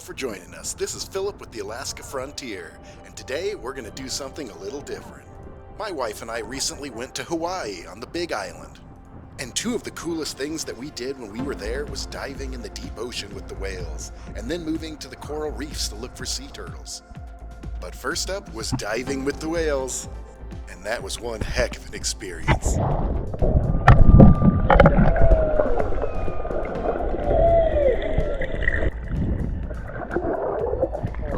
for joining us. This is Philip with the Alaska Frontier, and today we're going to do something a little different. My wife and I recently went to Hawaii on the Big Island. And two of the coolest things that we did when we were there was diving in the deep ocean with the whales, and then moving to the coral reefs to look for sea turtles. But first up was diving with the whales, and that was one heck of an experience.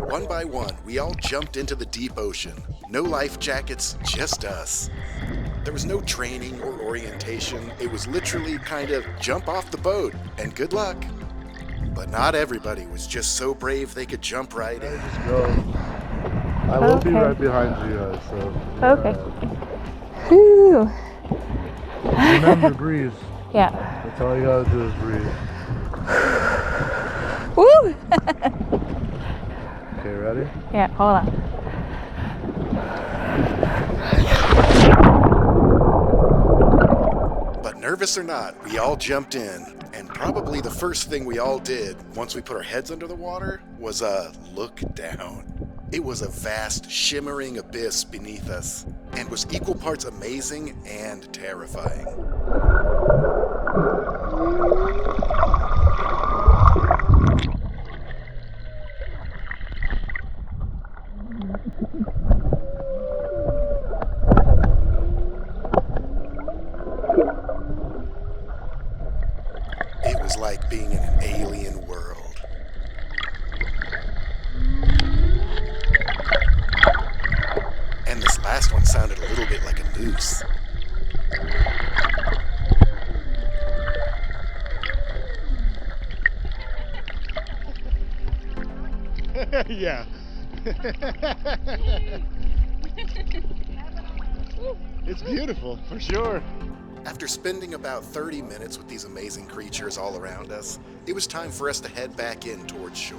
One by one, we all jumped into the deep ocean. No life jackets, just us. There was no training or orientation. It was literally kind of jump off the boat and good luck. But not everybody was just so brave they could jump right in. Just go. I will be right behind you guys, so. Okay. Whew. Remember, breathe. Yeah. That's all you gotta do is breathe. Woo! Okay, ready? Yeah, hold on. But nervous or not, we all jumped in, and probably the first thing we all did once we put our heads under the water was look down. It was a vast, shimmering abyss beneath us, and was equal parts amazing and terrifying. It was like being in an alien world. And this last one sounded a little bit like a noose. Yeah. It's beautiful, for sure. After spending about 30 minutes with these amazing creatures all around us, it was time for us to head back in towards shore.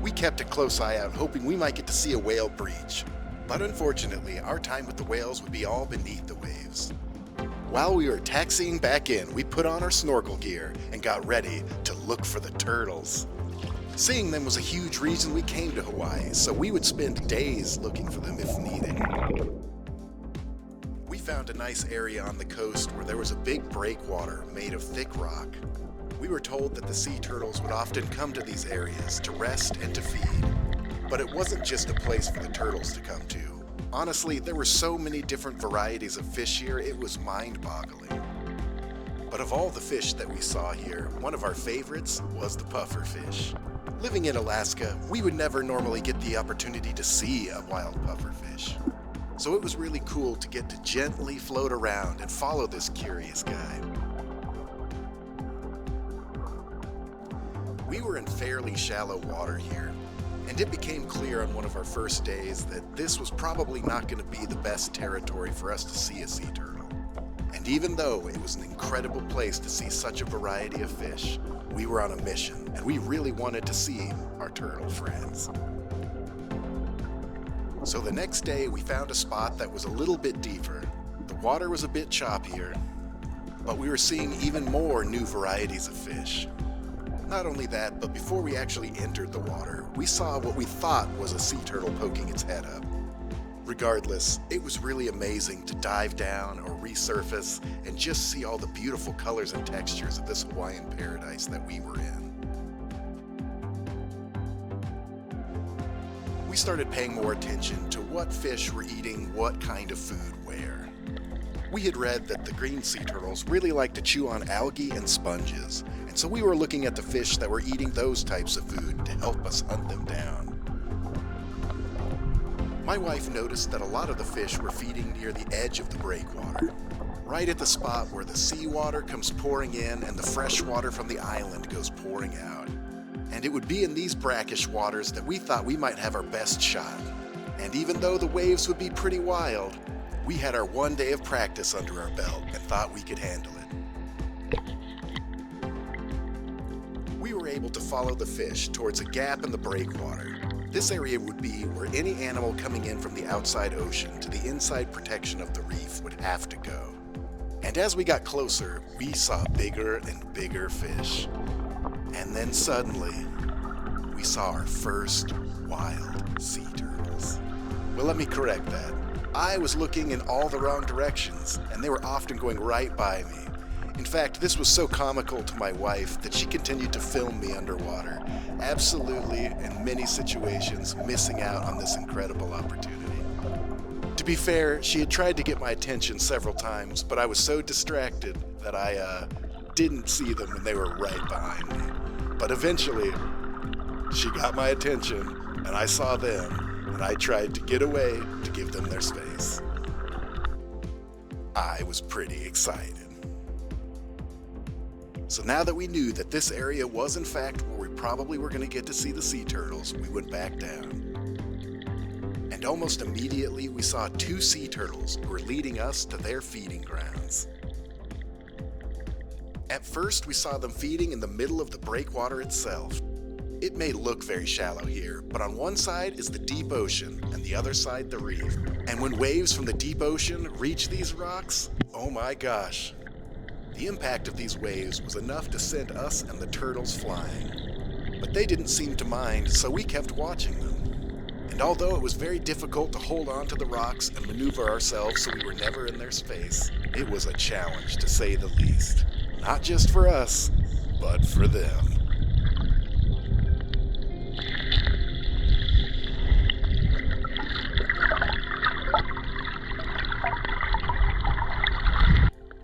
We kept a close eye out, hoping we might get to see a whale breach. But unfortunately, our time with the whales would be all beneath the waves. While we were taxiing back in, we put on our snorkel gear and got ready to look for the turtles. Seeing them was a huge reason we came to Hawaii, so we would spend days looking for them if needed. We found a nice area on the coast where there was a big breakwater made of thick rock. We were told that the sea turtles would often come to these areas to rest and to feed. But it wasn't just a place for the turtles to come to. Honestly, there were so many different varieties of fish here, it was mind-boggling. But of all the fish that we saw here, one of our favorites was the puffer fish. Living in Alaska, we would never normally get the opportunity to see a wild puffer fish. So it was really cool to get to gently float around and follow this curious guy. We were in fairly shallow water here, and it became clear on one of our first days that this was probably not going to be the best territory for us to see a sea turtle. And even though it was an incredible place to see such a variety of fish, we were on a mission, and we really wanted to see our turtle friends. So the next day, we found a spot that was a little bit deeper. The water was a bit choppier, but we were seeing even more new varieties of fish. Not only that, but before we actually entered the water, we saw what we thought was a sea turtle poking its head up. Regardless, it was really amazing to dive down or resurface and just see all the beautiful colors and textures of this Hawaiian paradise that we were in. We started paying more attention to what fish were eating what kind of food where. We had read that the green sea turtles really like to chew on algae and sponges, and so we were looking at the fish that were eating those types of food to help us hunt them down. My wife noticed that a lot of the fish were feeding near the edge of the breakwater, right at the spot where the seawater comes pouring in and the fresh water from the island goes pouring out. And it would be in these brackish waters that we thought we might have our best shot. And even though the waves would be pretty wild, we had our one day of practice under our belt and thought we could handle it. We were able to follow the fish towards a gap in the breakwater. This area would be where any animal coming in from the outside ocean to the inside protection of the reef would have to go. And as we got closer, we saw bigger and bigger fish. And then suddenly, we saw our first wild sea turtles. Well, let me correct that. I was looking in all the wrong directions, and they were often going right by me. In fact, this was so comical to my wife that she continued to film me underwater, absolutely, in many situations, missing out on this incredible opportunity. To be fair, she had tried to get my attention several times, but I was so distracted that I didn't see them when they were right behind me. But eventually, she got my attention, and I saw them, and I tried to get away to give them their space. I was pretty excited. So now that we knew that this area was in fact where we probably were going to get to see the sea turtles, we went back down. And almost immediately we saw 2 sea turtles who were leading us to their feeding grounds. At first we saw them feeding in the middle of the breakwater itself. It may look very shallow here, but on one side is the deep ocean and the other side the reef. And when waves from the deep ocean reach these rocks, oh my gosh. The impact of these waves was enough to send us and the turtles flying. But they didn't seem to mind, so we kept watching them. And although it was very difficult to hold on to the rocks and maneuver ourselves so we were never in their space, it was a challenge to say the least. Not just for us, but for them.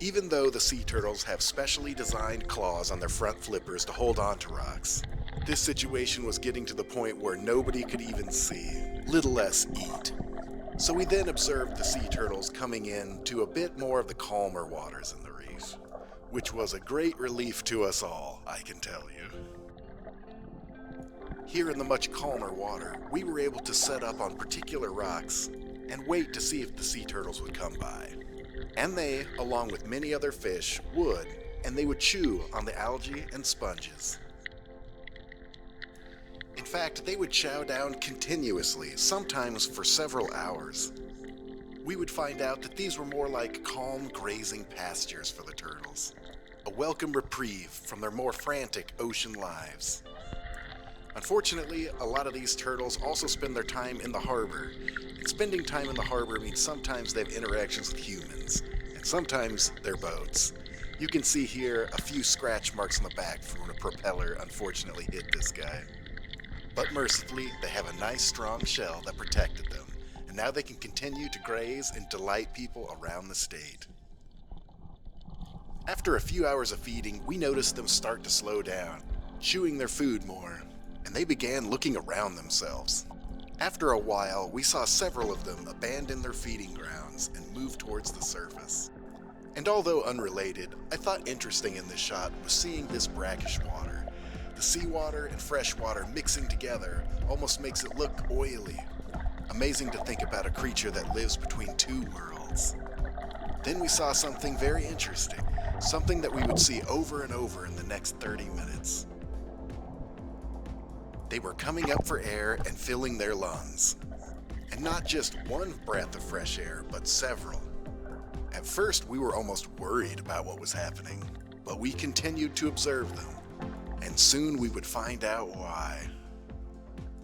Even though the sea turtles have specially designed claws on their front flippers to hold on to rocks, this situation was getting to the point where nobody could even see, little less eat. So we then observed the sea turtles coming in to a bit more of the calmer waters in the reef, which was a great relief to us all, I can tell you. Here in the much calmer water, we were able to set up on particular rocks and wait to see if the sea turtles would come by. And they, along with many other fish, would, and they would chew on the algae and sponges. In fact, they would chow down continuously, sometimes for several hours. We would find out that these were more like calm grazing pastures for the turtles, a welcome reprieve from their more frantic ocean lives. Unfortunately, a lot of these turtles also spend their time in the harbor. And spending time in the harbor means sometimes they have interactions with humans, and sometimes their boats. You can see here a few scratch marks on the back from when a propeller unfortunately hit this guy. But mercifully, they have a nice strong shell that protected them, and now they can continue to graze and delight people around the state. After a few hours of feeding, we noticed them start to slow down, chewing their food more, and they began looking around themselves. After a while, we saw several of them abandon their feeding grounds and move towards the surface. And although unrelated, I thought interesting in this shot was seeing this brackish water. The seawater and fresh water mixing together almost makes it look oily. Amazing to think about a creature that lives between 2 worlds. Then we saw something very interesting, something that we would see over and over in the next 30 minutes. They were coming up for air and filling their lungs. And not just one breath of fresh air, but several. At first, we were almost worried about what was happening, but we continued to observe them, and soon we would find out why.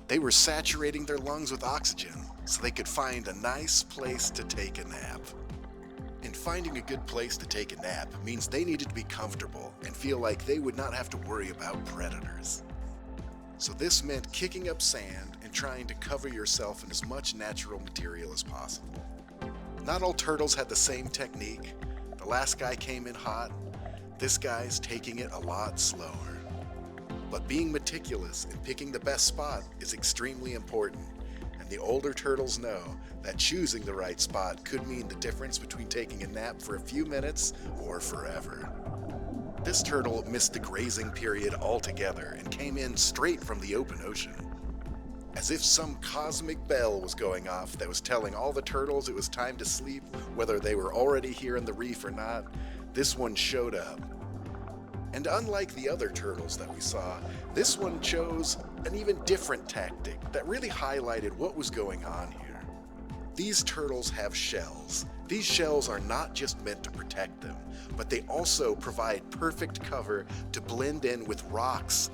They were saturating their lungs with oxygen so they could find a nice place to take a nap. And finding a good place to take a nap means they needed to be comfortable and feel like they would not have to worry about predators. So this meant kicking up sand and trying to cover yourself in as much natural material as possible. Not all turtles had the same technique. The last guy came in hot. This guy's taking it a lot slower. But being meticulous and picking the best spot is extremely important, and the older turtles know that choosing the right spot could mean the difference between taking a nap for a few minutes or forever. This turtle missed the grazing period altogether and came in straight from the open ocean. As if some cosmic bell was going off that was telling all the turtles it was time to sleep, whether they were already here in the reef or not, this one showed up. And unlike the other turtles that we saw, this one chose an even different tactic that really highlighted what was going on here. These turtles have shells. These shells are not just meant to protect them, but they also provide perfect cover to blend in with rocks.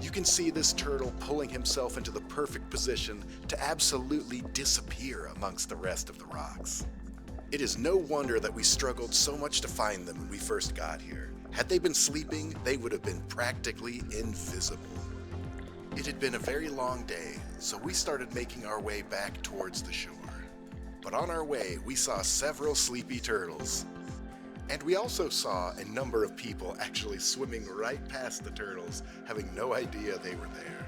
You can see this turtle pulling himself into the perfect position to absolutely disappear amongst the rest of the rocks. It is no wonder that we struggled so much to find them when we first got here. Had they been sleeping, they would have been practically invisible. It had been a very long day, so we started making our way back towards the shore. But on our way, we saw several sleepy turtles. And we also saw a number of people actually swimming right past the turtles, having no idea they were there.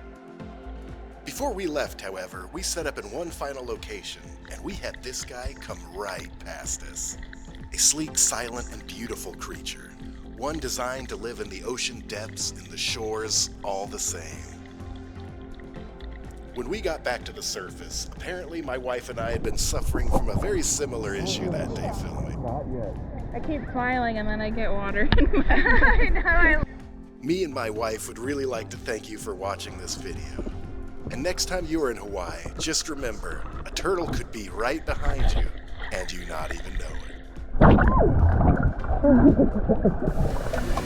Before we left, however, we set up in one final location, and we had this guy come right past us. A sleek, silent, and beautiful creature. One designed to live in the ocean depths and the shores all the same. When we got back to the surface, apparently my wife and I had been suffering from a very similar issue that day filming. Not yet. I keep smiling and then I get water in my eye. Me and my wife would really like to thank you for watching this video. And next time you are in Hawaii, just remember, a turtle could be right behind you, and you not even know it.